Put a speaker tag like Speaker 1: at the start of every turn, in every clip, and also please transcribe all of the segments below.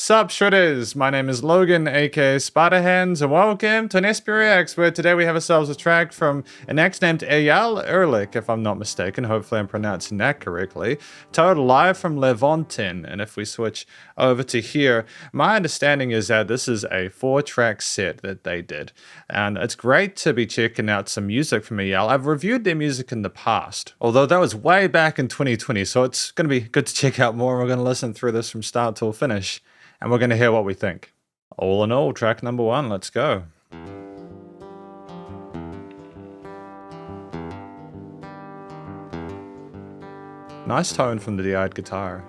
Speaker 1: Sup Shredders, my name is Logan, aka Spiderhands, and welcome to an SP Reacts, where today we have ourselves a track from an ex named Eyal Erlich, if I'm not mistaken, hopefully I'm pronouncing that correctly, titled Live from Levontin. And if we switch over to here, my understanding is that this is a 4-track set that they did, and it's great to be checking out some music from Eyal. I've reviewed their music in the past, although that was way back in 2020, so it's going to be good to check out more. We're going to listen through this from start till finish, and we're going to hear what we think. All in all, track number 1, let's go. Nice tone from the DI'd guitar.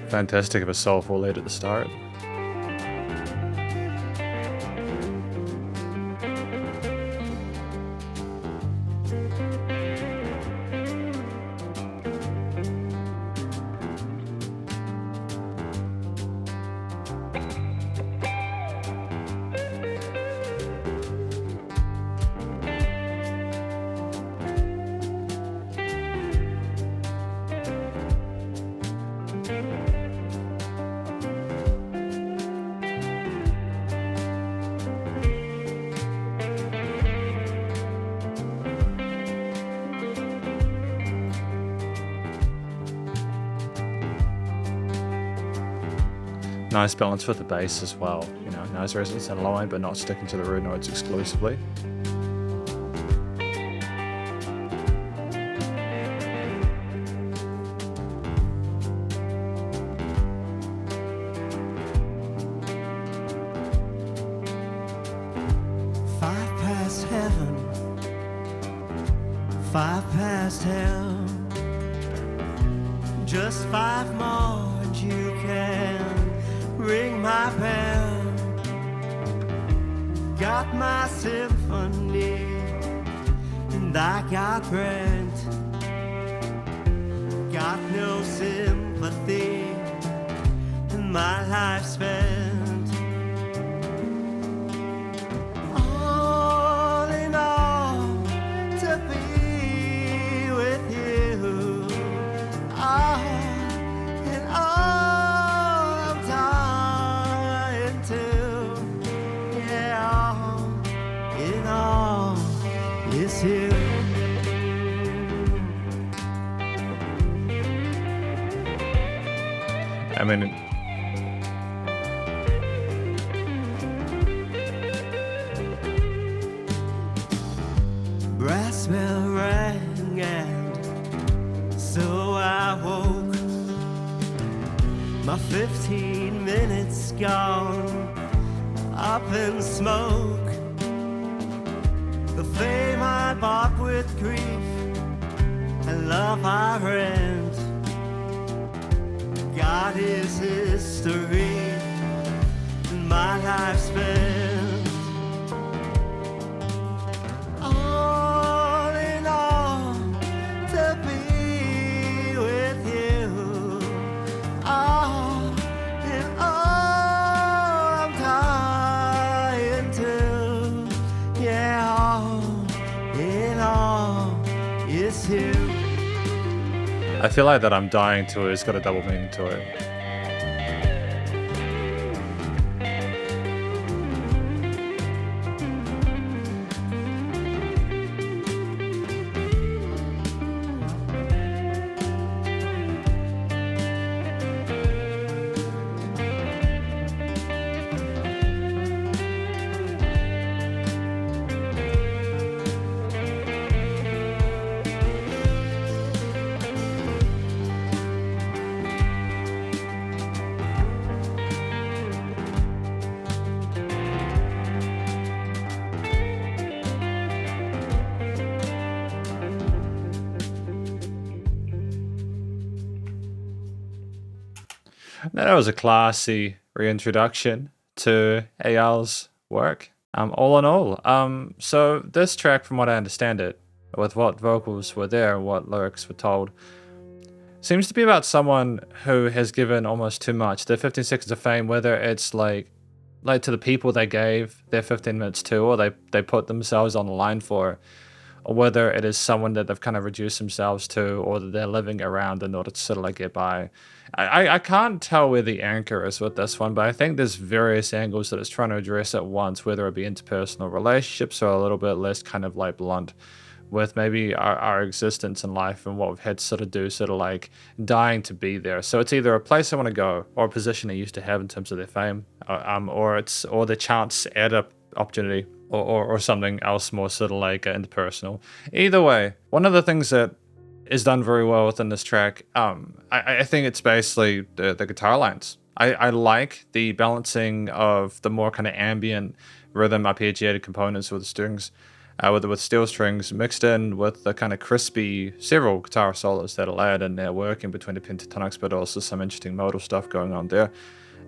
Speaker 1: Fantastic of a soulful lead at the start. Nice balance with the bass as well. You know, nice resonance and line, but not sticking to the root notes exclusively.
Speaker 2: Five past heaven, 5 past hell, just 5 more and you can ring my bell. Got my symphony and I got rent. Got no sympathy in my life spent. All in all, to be with you. All in all, I'm dying to. Yeah, all in all, it's you.
Speaker 1: I mean,
Speaker 2: Brass bell rang and so I woke. My 15 minutes gone up in smoke. The fame I bought with grief and love I rent. God is history and my life spent. All in all, to be with you. All in all, I'm dying to. Yeah, all in all, it's you.
Speaker 1: I feel like that I'm dying to it. It's got a double meaning to it. That was a classy reintroduction to Eyal's work. All in all, so this track, from what I understand it, with what vocals were there, what lyrics were told, seems to be about someone who has given almost too much. Their 15 seconds of fame, whether it's like to the people they gave their 15 minutes to, or they put themselves on the line for, or whether it is someone that they've kind of reduced themselves to, or that they're living around in order to sort of like get by. I can't tell where the anchor is with this one, but I think there's various angles that it's trying to address at once, whether it be interpersonal relationships or a little bit less kind of like blunt with maybe our existence in life and what we've had to sort of do, sort of like dying to be there. So it's either a place I want to go or a position I used to have in terms of their fame, or the chance at a opportunity, or something else more sort of like interpersonal. Either way, one of the things that is done very well within this track, I think it's basically the guitar lines. I like the balancing of the more kind of ambient rhythm arpeggiated components with the strings, with steel strings mixed in with the kind of crispy several guitar solos that are layered in there, working between the pentatonics, but also some interesting modal stuff going on there.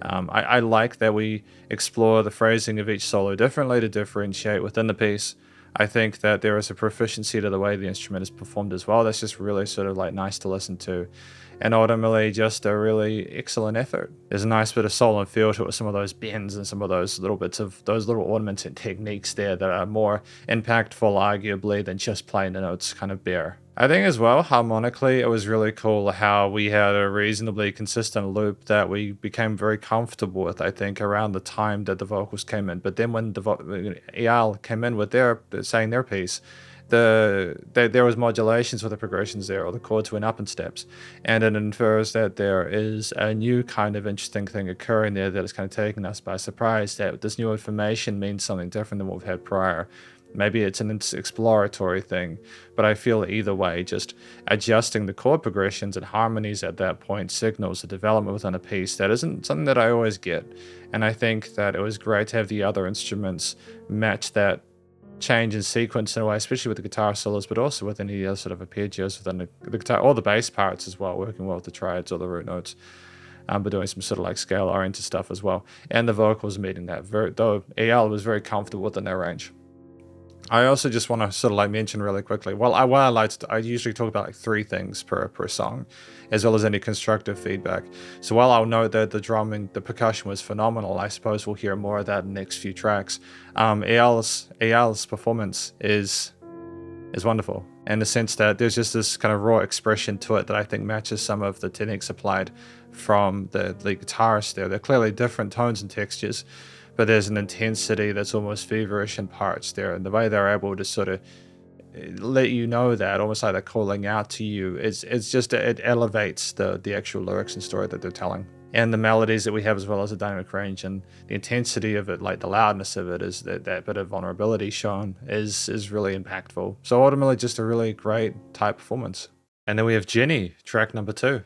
Speaker 1: I like that we explore the phrasing of each solo differently to differentiate within the piece. I think that there is a proficiency to the way the instrument is performed as well. That's just really sort of like nice to listen to. And ultimately just a really excellent effort. There's a nice bit of soul and feel to it with some of those bends and some of those little bits of those little ornaments and techniques there that are more impactful arguably than just playing the notes kind of bare. I think as well, harmonically, it was really cool how we had a reasonably consistent loop that we became very comfortable with, I think, around the time that the vocals came in. But then when Eyal came in with saying their piece, there was modulations with the progressions there, or the chords went up in steps, and it infers that there is a new kind of interesting thing occurring there that is kind of taking us by surprise, that this new information means something different than what we've had prior. Maybe it's an exploratory thing, but I feel either way, just adjusting the chord progressions and harmonies at that point signals the development within a piece that isn't something that I always get. And I think that it was great to have the other instruments match that change in sequence in a way, especially with the guitar solos, but also with any other sort of arpeggios within the guitar, or the bass parts as well, working well with the triads or the root notes. But doing some sort of like scale-oriented stuff as well. And the vocals meeting that, though Eyal was very comfortable within their range. I also just want to sort of like mention really quickly, I usually talk about like 3 things per song, as well as any constructive feedback. So while I'll note that the drumming, the percussion was phenomenal, I suppose we'll hear more of that in the next few tracks. Eyal's performance is wonderful, in the sense that there's just this kind of raw expression to it that I think matches some of the techniques applied from the guitarist there. They're clearly different tones and textures, but there's an intensity that's almost feverish in parts there, and the way they're able to sort of let you know that, almost like they're calling out to you, it elevates the actual lyrics and story that they're telling. And the melodies that we have, as well as the dynamic range and the intensity of it, like the loudness of it, is that bit of vulnerability shown is really impactful. So ultimately just a really great type performance. And then we have Jenny, track number 2.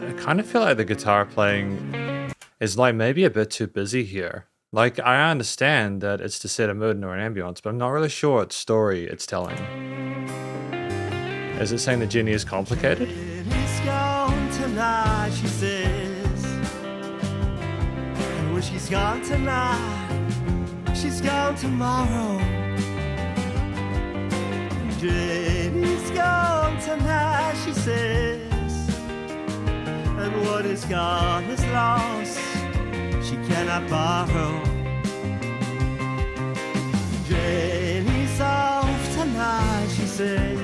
Speaker 1: I kind of feel like the guitar playing is like maybe a bit too busy here. Like, I understand that it's to set a mood or an ambience, but I'm not really sure what story it's telling. Is it saying that Jenny is complicated?
Speaker 2: Jenny's gone tonight, she says. And when she's gone tonight, she's gone tomorrow. Jenny's gone tonight, she says. And what is gone is lost, she cannot borrow. Jenny's off tonight, she says.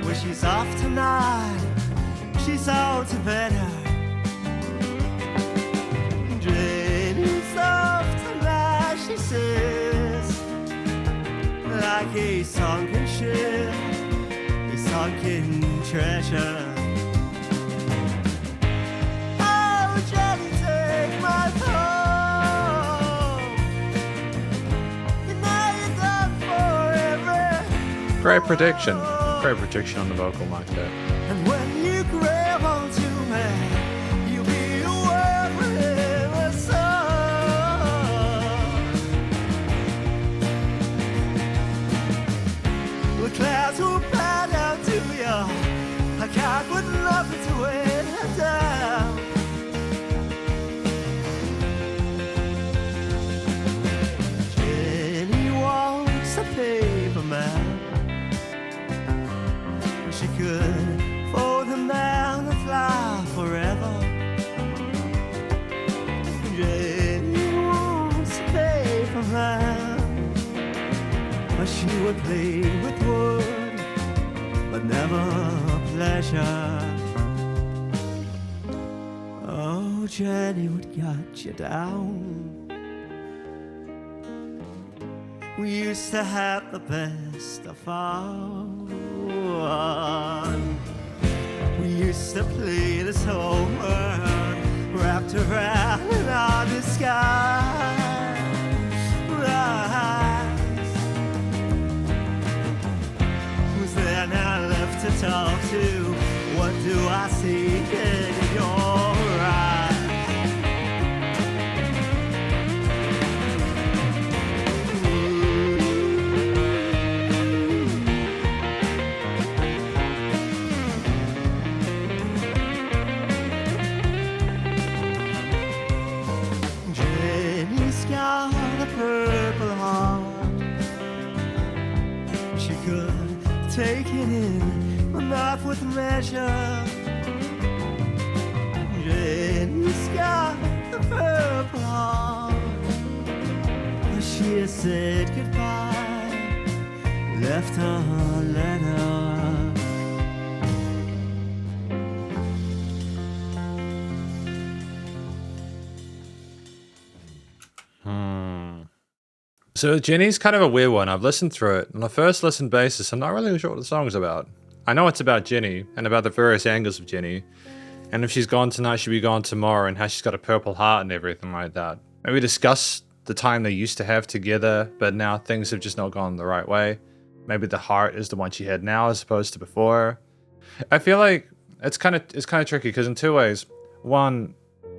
Speaker 2: When she's off tonight, she's out to better. Jenny's off tonight, she says. Like a sunken ship, a sunken treasure.
Speaker 1: Great prediction on the vocal mic there.
Speaker 2: And when you grab would play with wood, but never pleasure. Oh, Jenny would cut you down. We used to have the best of fun. We used to play this whole world wrapped around in our disguise. Who's there now left to talk to? What do I see in your eyes? Jenny's got a purple heart. She could take it in, but not with measure. Jenny's got a purple heart. But she has said goodbye, left her a letter.
Speaker 1: So Jenny's kind of a weird one. I've listened through it. On a first listen basis, I'm not really sure what the song's about. I know it's about Jenny and about the various angles of Jenny. And if she's gone tonight, she'll be gone tomorrow, and how she's got a purple heart and everything like that. Maybe discuss the time they used to have together, but now things have just not gone the right way. Maybe the heart is the one she had now as opposed to before. I feel like it's kind of tricky because in two ways. One,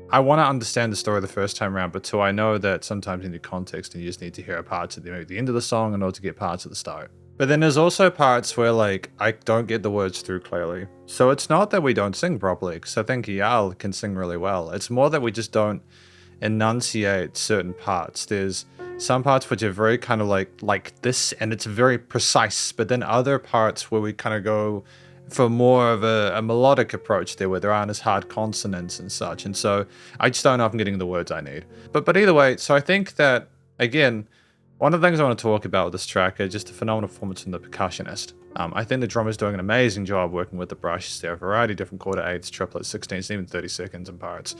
Speaker 1: I want to understand the story the first time around, but two, I know that sometimes you need context and you just need to hear parts at the end of the song in order to get parts at the start. But then there's also parts where like I don't get the words through clearly. So it's not that we don't sing properly, because I think Eyal can sing really well. It's more that we just don't enunciate certain parts. There's some parts which are very kind of like this, and it's very precise, but then other parts where we kind of go for more of a melodic approach there, where there aren't as hard consonants and such. And so I just don't know if I'm getting the words I need. But either way, so I think that, again, one of the things I want to talk about with this track is just the phenomenal performance from the percussionist. I think the drummer's doing an amazing job working with the brushes there, a variety of different quarter eighths, triplets, 16s, even 32nds in parts.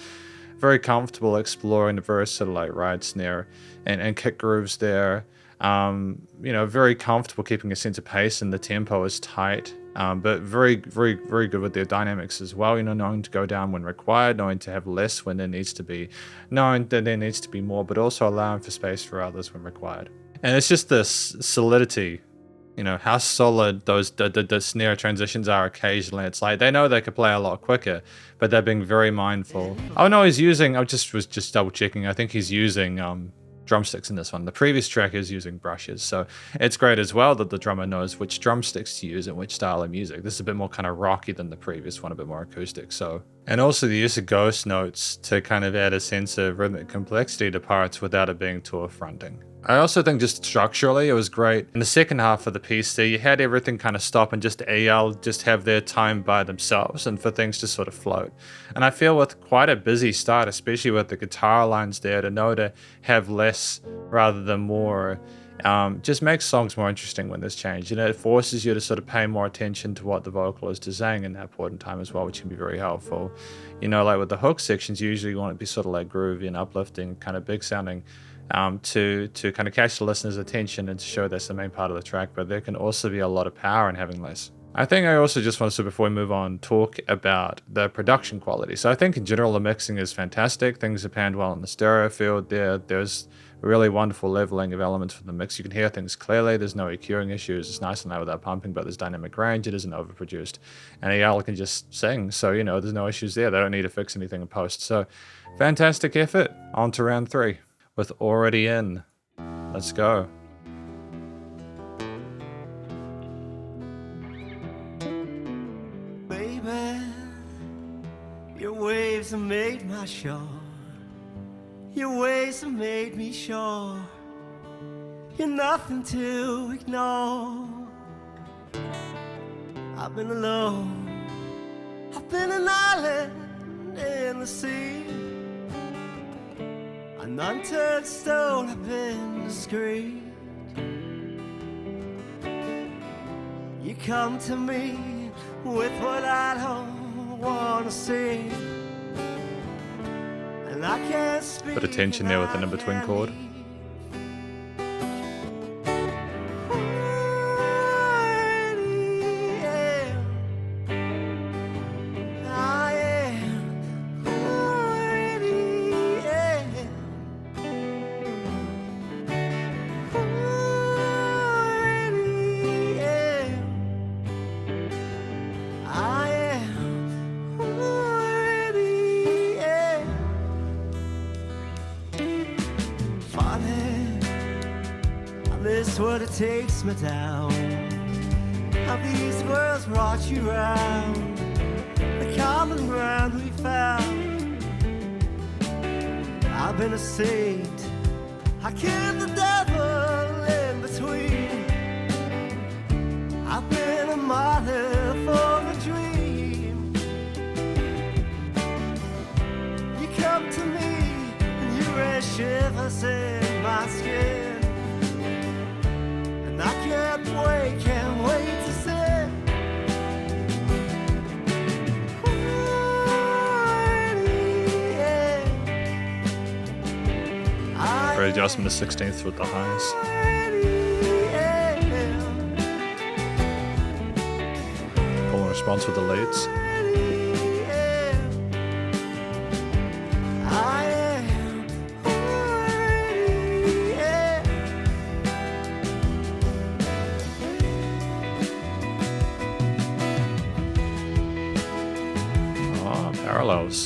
Speaker 1: Very comfortable exploring the various sort of like ride snare and kick grooves there. Very comfortable keeping a sense of pace, and the tempo is tight. But very, very, very good with their dynamics as well. Knowing to go down when required, knowing to have less when there needs to be, knowing that there needs to be more, but also allowing for space for others when required. And it's just this solidity, how solid those the snare transitions are occasionally. It's like they know they could play a lot quicker, but they're being very mindful. Oh no, was just double checking. I think he's using drumsticks in this one. The previous track is using brushes, so it's great as well that the drummer knows which drumsticks to use and which style of music. This is a bit more kind of rocky than the previous one, a bit more acoustic. And also the use of ghost notes to kind of add a sense of rhythmic complexity to parts without it being too affronting. I also think just structurally it was great. In the second half of the piece there, you had everything kind of stop and just Eyal just have their time by themselves and for things to sort of float. And I feel with quite a busy start, especially with the guitar lines there, to know to have less rather than more just makes songs more interesting when there's change. It forces you to sort of pay more attention to what the vocalist is saying in that point in time as well, which can be very helpful. Like with the hook sections, you usually want it to be sort of like groovy and uplifting, kind of big sounding. To kind of catch the listener's attention and to show that's the main part of the track, but there can also be a lot of power in having less. I think I also just want to, before we move on, talk about the production quality. So I think in general the mixing is fantastic. Things are panned well in the stereo field there. There's really wonderful leveling of elements for the mix. You can hear things clearly. There's no EQing issues. It's nice and loud without pumping, but there's dynamic range. It isn't overproduced. And Eyal can just sing, so there's no issues there. They don't need to fix anything in post. So fantastic effort. On to round 3 with Already In. Let's go.
Speaker 2: Baby, your waves have made my shore. Your waves have made me sure you're nothing to ignore. I've been alone, I've been an island in the sea, an unturned stone, I've been discreet. come to me with what I don't wanna see. And I can't speak.
Speaker 1: Bit of tension there with an in-between chord.
Speaker 2: This what it takes me down. How these worlds brought you round. The common ground we found. I've been a saint. I killed the devil in between. I've been a martyr for a dream. You come to me and you raise shivers in my skin. I can't wait to say.
Speaker 1: Great adjustment to 16th with the highs. Pull and response with the leads. Parallels.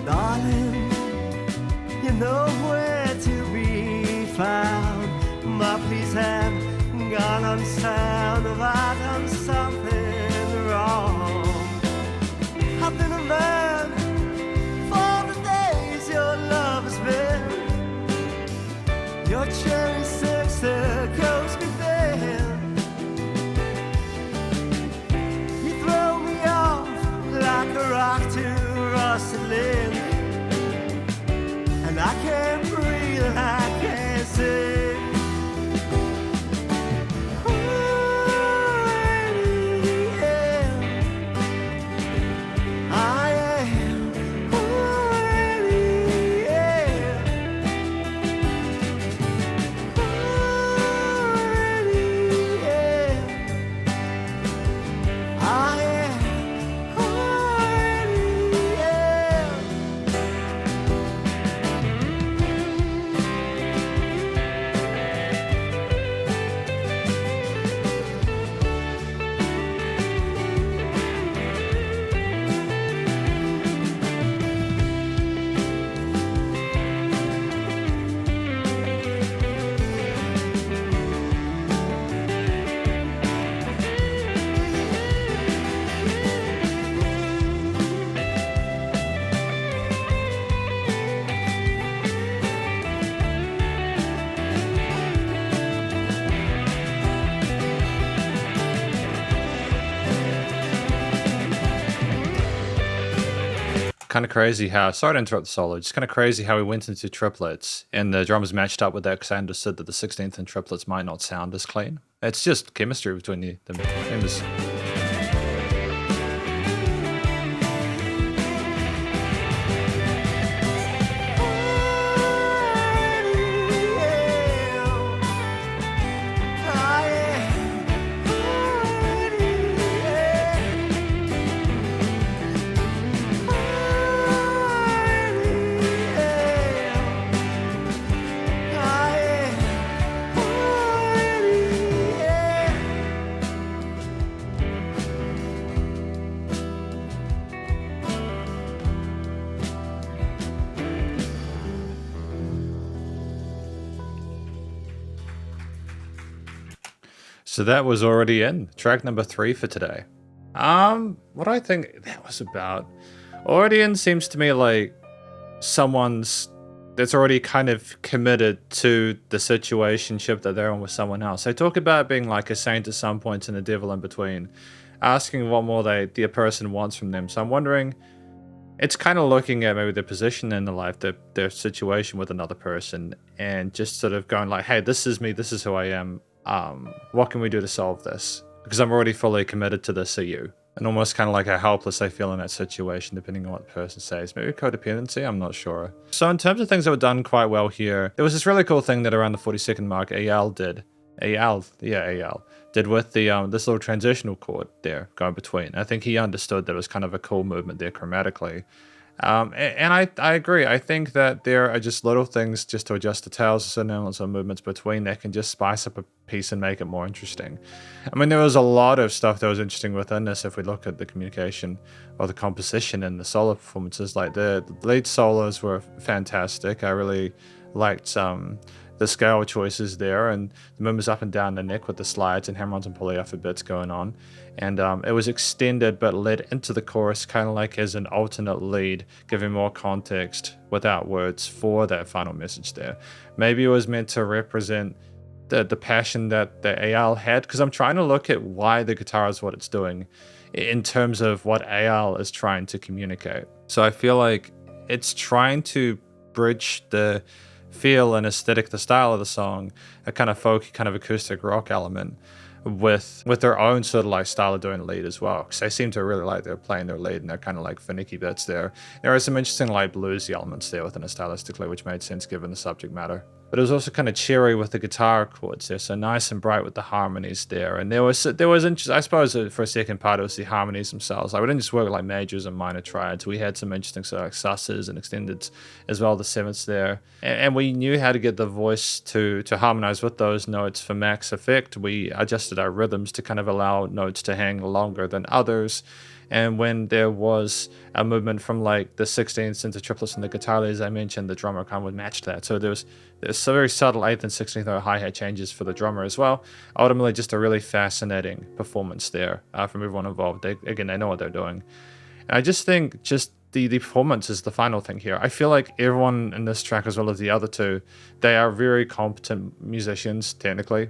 Speaker 2: Darling, you know where to be found. My pleas have gone unsound. Have I done something wrong? I've been a man for the days your love has been. Your cherry sister goes me thin. Like a rock to rusted limb. And I can't breathe and I can't sing. I am
Speaker 1: Kind of crazy how, sorry to interrupt the solo, just kind of crazy how we went into triplets and the drummers matched up with that because I understood that the 16th and triplets might not sound as clean. It's just chemistry between the members. So that was already in track number 3 for today. What do I think that was about? Already in seems to me like someone's that's already kind of committed to the situationship that they're in with someone else. They talk about being like a saint at some points and a devil in between, asking what more the person wants from them. So I'm wondering it's kind of looking at maybe their position in the life, their situation with another person, and just sort of going like, hey, this is me, this is who I am. What can we do to solve this? Because I'm already fully committed to this, are you? And almost kind of like how helpless they feel in that situation, depending on what the person says. Maybe codependency, I'm not sure. So in terms of things that were done quite well here, there was this really cool thing that around the 40-second mark, Eyal did with the this little transitional chord there going between. I think he understood there was kind of a cool movement there chromatically. And I agree. I think that there are just little things just to adjust the tails, certain elements or movements between that can just spice up a piece and make it more interesting. I mean, there was a lot of stuff that was interesting within this if we look at the communication or the composition and the solo performances. Like the lead solos were fantastic. I really liked the scale choices there and the movements up and down the neck with the slides and hammer-ons and pulley-off bits going on. And it was extended but led into the chorus kind of like as an alternate lead, giving more context without words for that final message there. Maybe it was meant to represent the passion that Eyal had, because I'm trying to look at why the guitar is what it's doing in terms of what Eyal is trying to communicate. So I feel like it's trying to bridge the feel and aesthetic, the style of the song, a kind of folky, kind of acoustic rock element with their own sort of like style of doing lead as well, because they seem to really like they're playing their lead and they're kind of like finicky bits there. There are some interesting like bluesy elements there within it stylistically, which made sense given the subject matter. But it was also kind of cheery with the guitar chords there, so nice and bright with the harmonies there. And there was I suppose for a second part it was the harmonies themselves. Like we didn't just work like majors and minor triads. We had some interesting sort of like susses and extendeds as well, the sevenths there. And we knew how to get the voice to harmonize with those notes for max effect. We adjusted our rhythms to kind of allow notes to hang longer than others. And when there was a movement from like the 16th into triplets and the guitar lead, as I mentioned, the drummer kind of would match that. So there's some very subtle 8th and 16th note hi-hat changes for the drummer as well. Ultimately, just a really fascinating performance there from everyone involved. They know what they're doing. And I just think the performance is the final thing here. I feel like everyone in this track, as well as the other two, they are very competent musicians, technically.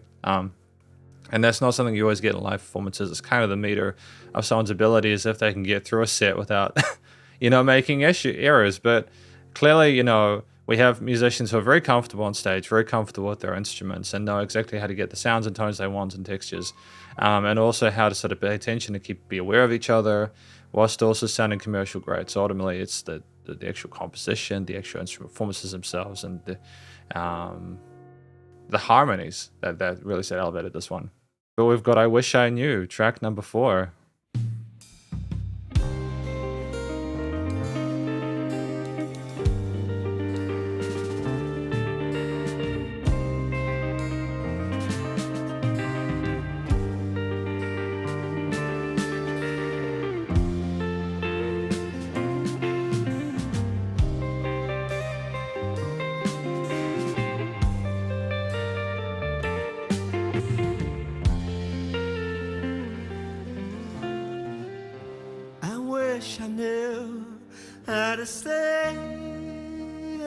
Speaker 1: And that's not something you always get in live performances. It's kind of the meter of someone's ability is if they can get through a set without, making errors. But clearly, we have musicians who are very comfortable on stage, very comfortable with their instruments and know exactly how to get the sounds and tones they want and textures. And also how to sort of pay attention and be aware of each other whilst also sounding commercial grade. So ultimately, it's the actual composition, the actual instrument performances themselves, and the harmonies that really elevated this one. But we've got I Wish I Knew, track number 4.
Speaker 2: Wish I knew how to stay in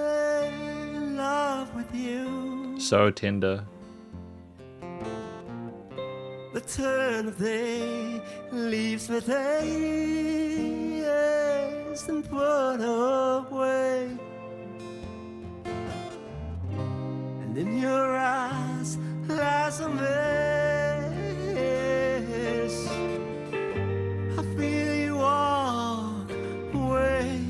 Speaker 2: love with you.
Speaker 1: So tender.
Speaker 2: The turn of day leaves me dazed and put away. And in your eyes lies a mess. I feel you walk away.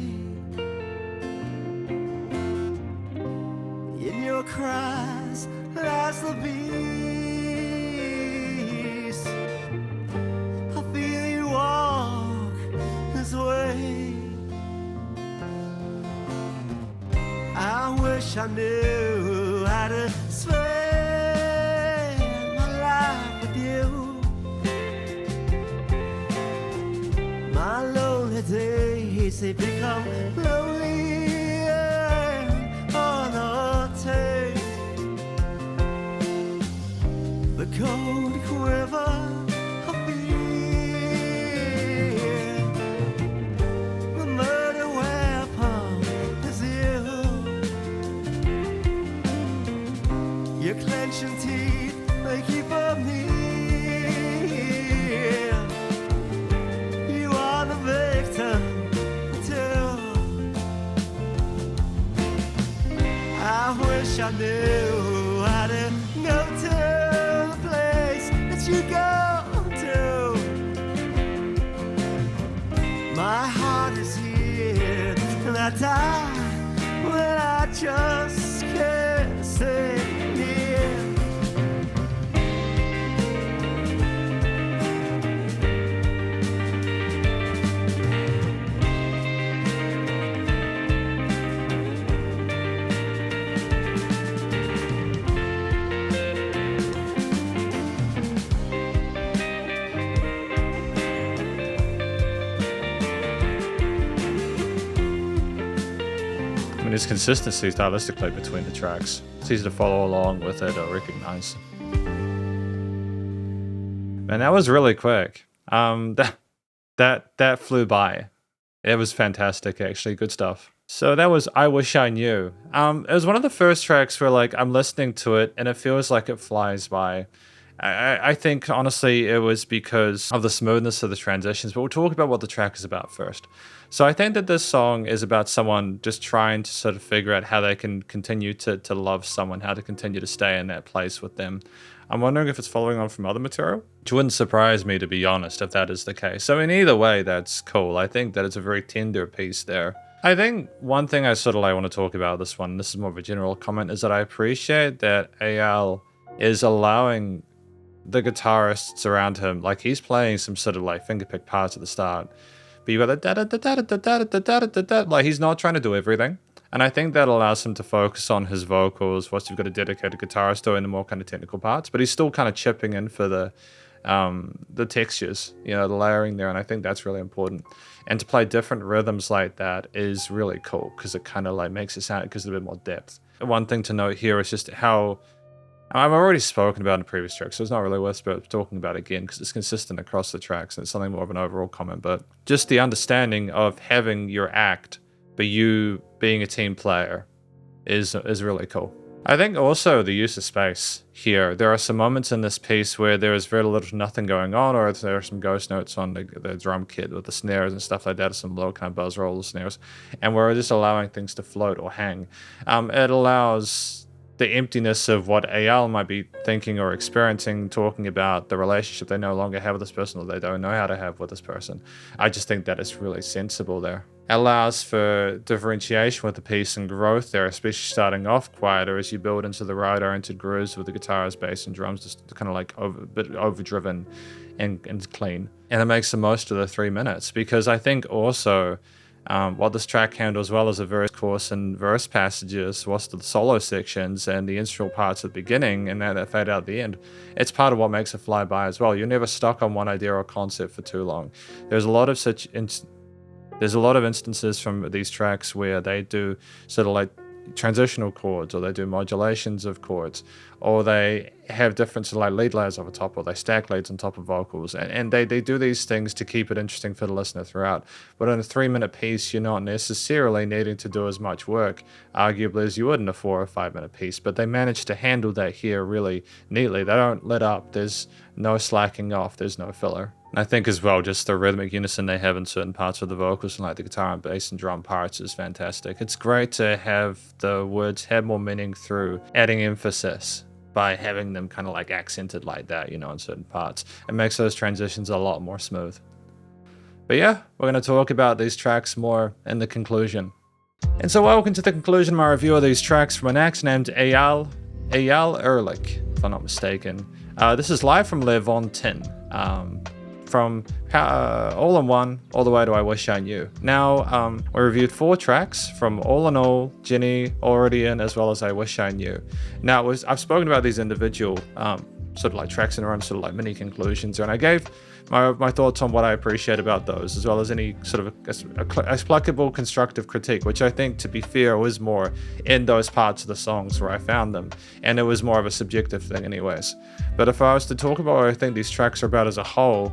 Speaker 2: In your cries lies the beast. I feel you walk this way. I wish I knew how to spend my life with you. My lonely days, they become lonely and untamed. The cold quiver of fear, the murder weapon is you. Your clenching teeth, they keep up me. You are the victim too. I knew how to go to the place that you go to. My heart is here, and I die when I just can't stay near.
Speaker 1: There's consistency stylistically between the tracks. It's easy to follow along with it or recognize. Man, that was really quick. That flew by. It was fantastic, actually. Good stuff. So that was I Wish I Knew. It was one of the first tracks where like I'm listening to it and it feels like it flies by. I think honestly it was because of the smoothness of the transitions, but we'll talk about what the track is about first. So I think that this song is about someone just trying to sort of figure out how they can continue to love someone, how to continue to stay in that place with them. I'm wondering if it's following on from other material, which wouldn't surprise me, to be honest, if that is the case. So in either way, that's cool. I think that it's a very tender piece there. I think one thing I sort of like want to talk about this one, this is more of a general comment, is that I appreciate that Eyal is allowing the guitarists around him, like he's playing some sort of like fingerpick parts at the start, but you got the da da da da da da da da da da, like he's not trying to do everything, and I think that allows him to focus on his vocals whilst you've got a dedicated guitarist doing the more kind of technical parts, but he's still kind of chipping in for the textures, you know, the layering there, and I think that's really important. And to play different rhythms like that is really cool because it kind of like makes it sound, it gives it a bit more depth. One thing to note here is just how I've already spoken about in the previous track, so it's not really worth talking about it again because it's consistent across the tracks and it's something more of an overall comment, but just the understanding of having your act, but you being a team player is really cool. I think also the use of space here. There are some moments in this piece where there is very little to nothing going on, or there are some ghost notes on the drum kit with the snares and stuff like that, some low kind of buzz roll snares, and we're just allowing things to float or hang. It allows the emptiness of what Eyal might be thinking or experiencing, talking about the relationship they no longer have with this person or they don't know how to have with this person. I just think that is really sensible there. It allows for differentiation with the piece and growth there, especially starting off quieter as you build into the right-oriented grooves with the guitars, bass, and drums, just kind of like a bit overdriven and clean. And it makes the most of the 3 minutes, because I think also what this track handles well as the verse chorus and verse passages, was the solo sections and the instrumental parts at the beginning and that fade out at the end. It's part of what makes it fly by as well. You're never stuck on one idea or concept for too long. There's a lot of instances from these tracks where they do sort of like transitional chords, or they do modulations of chords, or they have different sort of like lead layers over top, or they stack leads on top of vocals, and they do these things to keep it interesting for the listener throughout. But in a 3-minute piece, you're not necessarily needing to do as much work, arguably, as you would in a 4 or 5 minute piece, but they manage to handle that here really neatly. They don't let up, there's no slacking off, there's no filler. And I think as well, just the rhythmic unison they have in certain parts of the vocals, and like the guitar and bass and drum parts, is fantastic. It's great to have the words have more meaning through adding emphasis by having them kind of like accented like that, you know, in certain parts. It makes those transitions a lot more smooth. But yeah, we're going to talk about these tracks more in the conclusion. And so welcome to the conclusion of my review of these tracks from an act named Eyal Erlich, if I'm not mistaken. This is live from Levontin. From All in One all the way to I Wish I Knew. Now, we reviewed 4 tracks from All in All, Jenny, Already In, as well as I Wish I Knew. Now, I've spoken about these individual sort of like tracks in their own sort of like mini conclusions, and I gave my thoughts on what I appreciate about those, as well as any sort of explicable constructive critique, which I think, to be fair, was more in those parts of the songs where I found them, and it was more of a subjective thing anyways. But if I was to talk about what I think these tracks are about as a whole,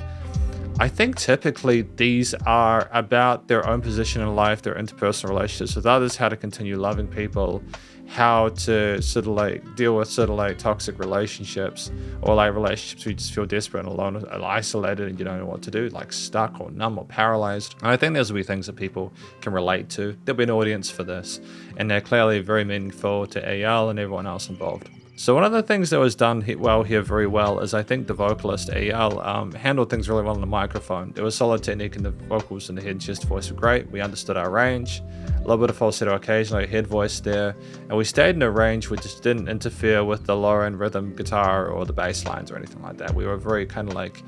Speaker 1: I think typically these are about their own position in life, their interpersonal relationships with others, how to continue loving people, how to sort of like deal with sort of like toxic relationships, or like relationships where you just feel desperate and alone and isolated and you don't know what to do, like stuck or numb or paralyzed. And I think those will be things that people can relate to. There'll be an audience for this, and they're clearly very meaningful to Eyal and everyone else involved. So one of the things that was done here very well is I think the vocalist Eyal handled things really well on the microphone. There was solid technique in the vocals and the head and chest voice were great. We understood our range, a little bit of falsetto occasionally, head voice there, and we stayed in a range which just didn't interfere with the lower end rhythm guitar or the bass lines or anything like that. We were very kind of like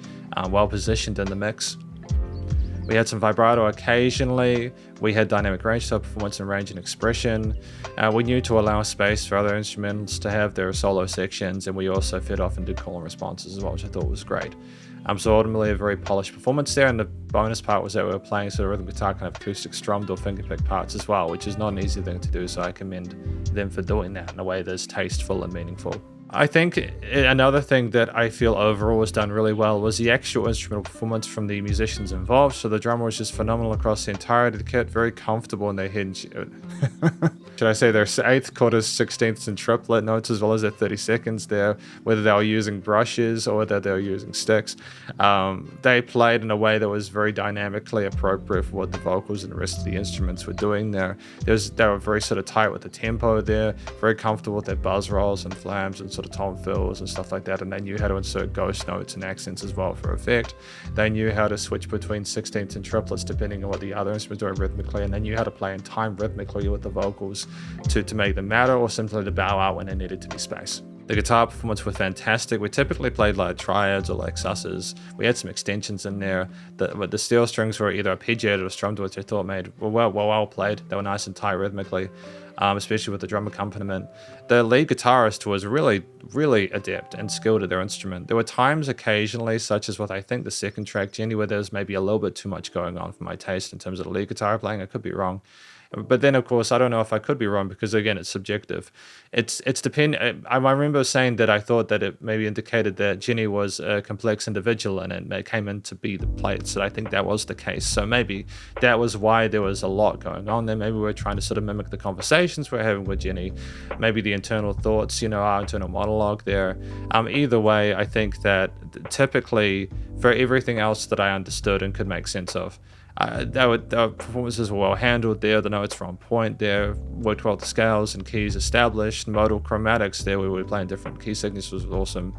Speaker 1: well positioned in the mix. We had some vibrato occasionally. We had dynamic range to our performance and range and expression. We knew to allow space for other instruments to have their solo sections, and we also fed off and did call and responses as well, which I thought was great. So ultimately a very polished performance there, and the bonus part was that we were playing sort of rhythm guitar, kind of acoustic strummed or fingerpick parts as well, which is not an easy thing to do, so I commend them for doing that in a way that's tasteful and meaningful. I think another thing that I feel overall was done really well was the actual instrumental performance from the musicians involved. So the drummer was just phenomenal across the entirety of the kit, very comfortable in their head. Should I say their 8th, quarters, 16ths, and triplet notes, as well as their 32nds there, whether they were using brushes or whether they were using sticks. They played in a way that was very dynamically appropriate for what the vocals and the rest of the instruments were doing there. They were very sort of tight with the tempo there, very comfortable with their buzz rolls and flams and sort of tom fills and stuff like that, and they knew how to insert ghost notes and accents as well for effect. They knew how to switch between 16ths and triplets depending on what the other instruments were doing rhythmically, and they knew how to play in time rhythmically with the vocals to make them matter or simply to bow out when there needed to be space. The guitar performance was fantastic. We typically played like triads or like susses. We had some extensions in there. The steel strings were either arpeggiated or strummed, which I thought were well played. They were nice and tight rhythmically, especially with the drum accompaniment. The lead guitarist was really adept and skilled at their instrument. There were times occasionally, such as with I think the second track, Jenny, where there was maybe a little bit too much going on for my taste in terms of the lead guitar playing. I could be wrong. But then, of course, I don't know if I could be wrong because, again, it's subjective. It's depend. I remember saying that I thought that it maybe indicated that Jenny was a complex individual and it came in to be the plates. So I think that was the case. So maybe that was why there was a lot going on there. Maybe we were trying to sort of mimic the conversations we're having with Jenny, maybe the internal thoughts, our internal monologue there. Either way, I think that typically for everything else that I understood and could make sense of, the performances were well handled there, the notes were on point there, worked well with the scales and keys established, modal chromatics there, we were playing different key signatures was awesome.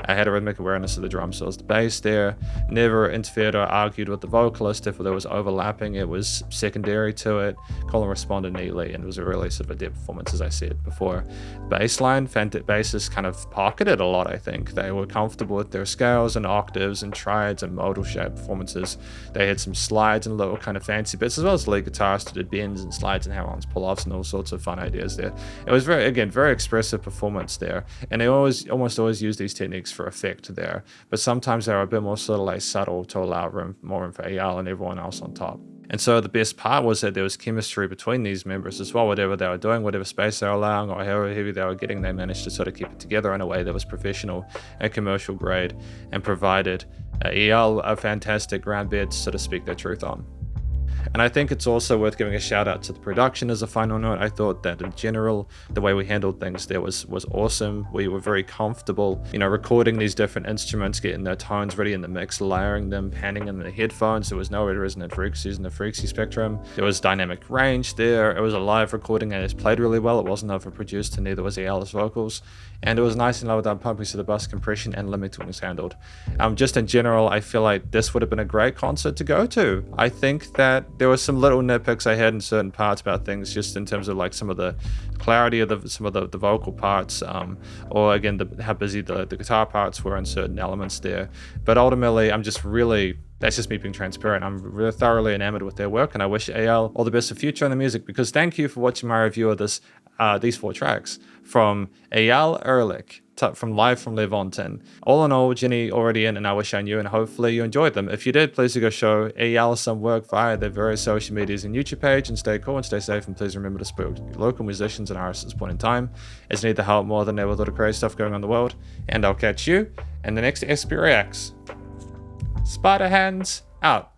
Speaker 1: I had a rhythmic awareness of the drum fills, the bass there, never interfered or argued with the vocalist. If there was overlapping, it was secondary to it. Colin responded neatly, and it was a really sort of adept performance, as I said before. Bassline, bassists kind of pocketed a lot, I think. They were comfortable with their scales and octaves and triads and modal shape performances. They had some slides and little kind of fancy bits, as well as the lead guitarist who did bends and slides and hammer-ons, pull-offs and all sorts of fun ideas there. It was very expressive performance there, and they almost always use these techniques for effect there, but sometimes they're a bit more sort of like subtle to allow more room for Eyal and everyone else on top. And so the best part was that there was chemistry between these members as well. Whatever they were doing, whatever space they were allowing, or however heavy they were getting, they managed to sort of keep it together in a way that was professional and commercial grade and provided Eyal a fantastic ground bed to sort of speak their truth on. And I think it's also worth giving a shout out to the production as a final note. I thought that in general, the way we handled things there was awesome. We were very comfortable, recording these different instruments, getting their tones ready in the mix, layering them, panning in the headphones. There was no resonant frequencies in the frequency spectrum. There was dynamic range there. It was a live recording and it played really well. It wasn't overproduced and neither was Eyal's vocals. And it was nice and low down pumping, so the bus compression and limiting was handled. Just in general, I feel like this would have been a great concert to go to. I think that there were some little nitpicks I had in certain parts about things, just in terms of like some of the clarity of some of the vocal parts, or again, how busy the guitar parts were in certain elements there. But ultimately, that's just me being transparent. I'm really thoroughly enamored with their work, and I wish Eyal all the best for future in the music, because thank you for watching my review of these 4 tracks from Eyal Erlich, from Live from Levontin. All in all, Jenny already in, and I wish I knew, and hopefully you enjoyed them. If you did, please do go show Eyal some work via their various social medias and YouTube page, and stay cool and stay safe, and please remember to support local musicians and artists at this point in time, as they need the help more than ever with all the crazy stuff going on in the world. And I'll catch you in the next SPRX. Spiderhands out.